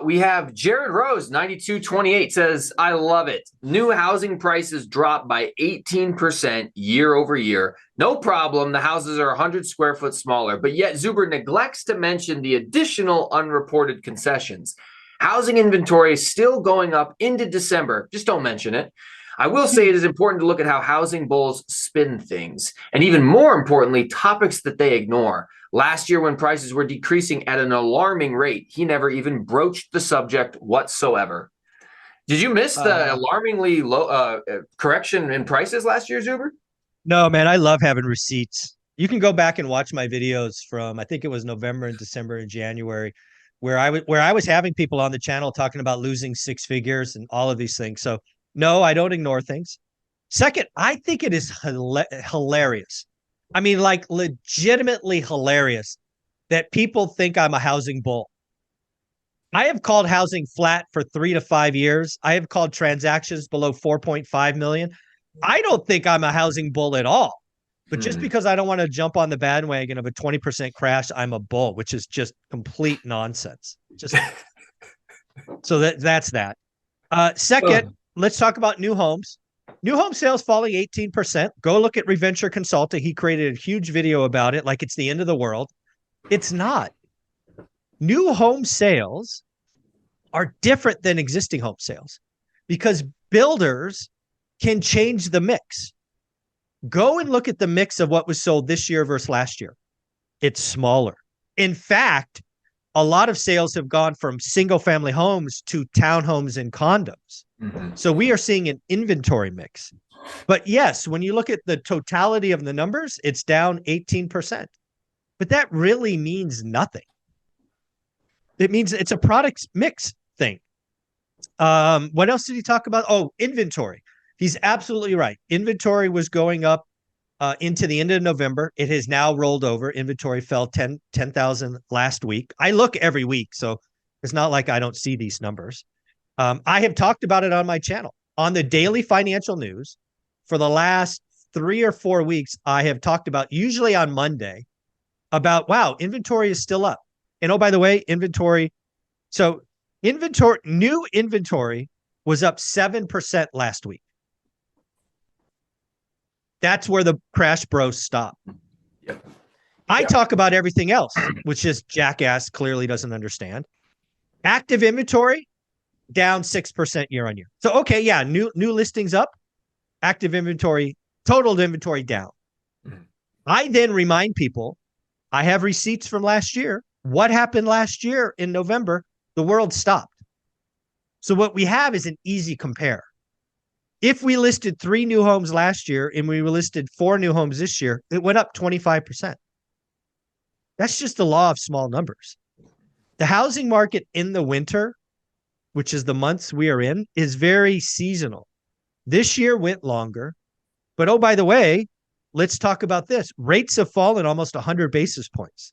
We have Jared Rose, 9228, says, I love it. New housing prices dropped by 18% year over year. No problem. The houses are 100 square foot smaller, but yet Zuber neglects to mention the additional unreported concessions. Housing inventory is still going up into December. Just don't mention it. I will say it is important to look at how housing bulls spin things, and even more importantly, topics that they ignore. Last year, when prices were decreasing at an alarming rate, he never even broached the subject whatsoever. Did you miss the alarmingly low correction in prices last year, Zuber? No, man, I love having receipts. You can go back and watch my videos from, I think it was November and December and January, where I was having people on the channel talking about losing six figures and all of these things. So no, I don't ignore things. Second, I think it is hilarious. I mean, like legitimately hilarious that people think I'm a housing bull. I have called housing flat for 3 to 5 years. I have called transactions below 4.5 million. I don't think I'm a housing bull at all. But just because I don't want to jump on the bandwagon of a 20% crash, I'm a bull, which is just complete nonsense. Just so that's that. Second, let's talk about new homes. New home sales falling 18%. Go look at Reventure Consulting. He created a huge video about it like it's the end of the world. It's not. New home sales are different than existing home sales because builders can change the mix. Go and look at the mix of what was sold this year versus last year. It's smaller. In fact, a lot of sales have gone from single family homes to townhomes and condos. So we are seeing an inventory mix. But yes, when you look at the totality of the numbers, it's down 18%. But that really means nothing. It means it's a product mix thing. What else did he talk about? Oh, inventory. He's absolutely right. Inventory was going up into the end of November. It has now rolled over. Inventory fell 10,000 last week. I look every week, so it's not like I don't see these numbers. I have talked about it on my channel. On the daily financial news for the last 3 or 4 weeks, I have talked about, usually on Monday, about, wow, inventory is still up. And oh, by the way, new inventory was up 7% last week. That's where the crash bros stop. I talk about everything else, which is jackass clearly doesn't understand. Active inventory down 6% year on year. So, okay, yeah, new listings up, active inventory, total inventory down. I then remind people, I have receipts from last year. What happened last year in November? The world stopped. So what we have is an easy compare. If we listed 3 new homes last year and we listed 4 new homes this year, it went up 25%. That's just the law of small numbers. The housing market in the winter, which is the months we are in, is very seasonal. This year went longer. But oh, by the way, let's talk about this. Rates have fallen almost 100 basis points.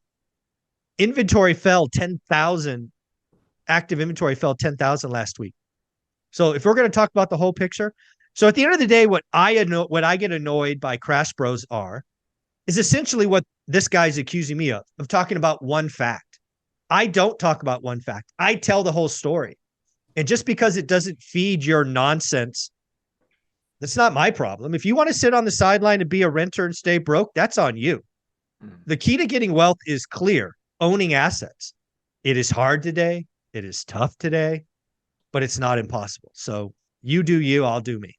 Inventory fell 10,000. Active inventory fell 10,000 last week. So if we're going to talk about the whole picture, so at the end of the day, what I get annoyed by Crash Bros is essentially what this guy's accusing me of talking about one fact. I don't talk about one fact. I tell the whole story. And just because it doesn't feed your nonsense, that's not my problem. If you want to sit on the sideline and be a renter and stay broke, that's on you. The key to getting wealth is clear, owning assets. It is hard today. It is tough today, but it's not impossible. So you do you, I'll do me.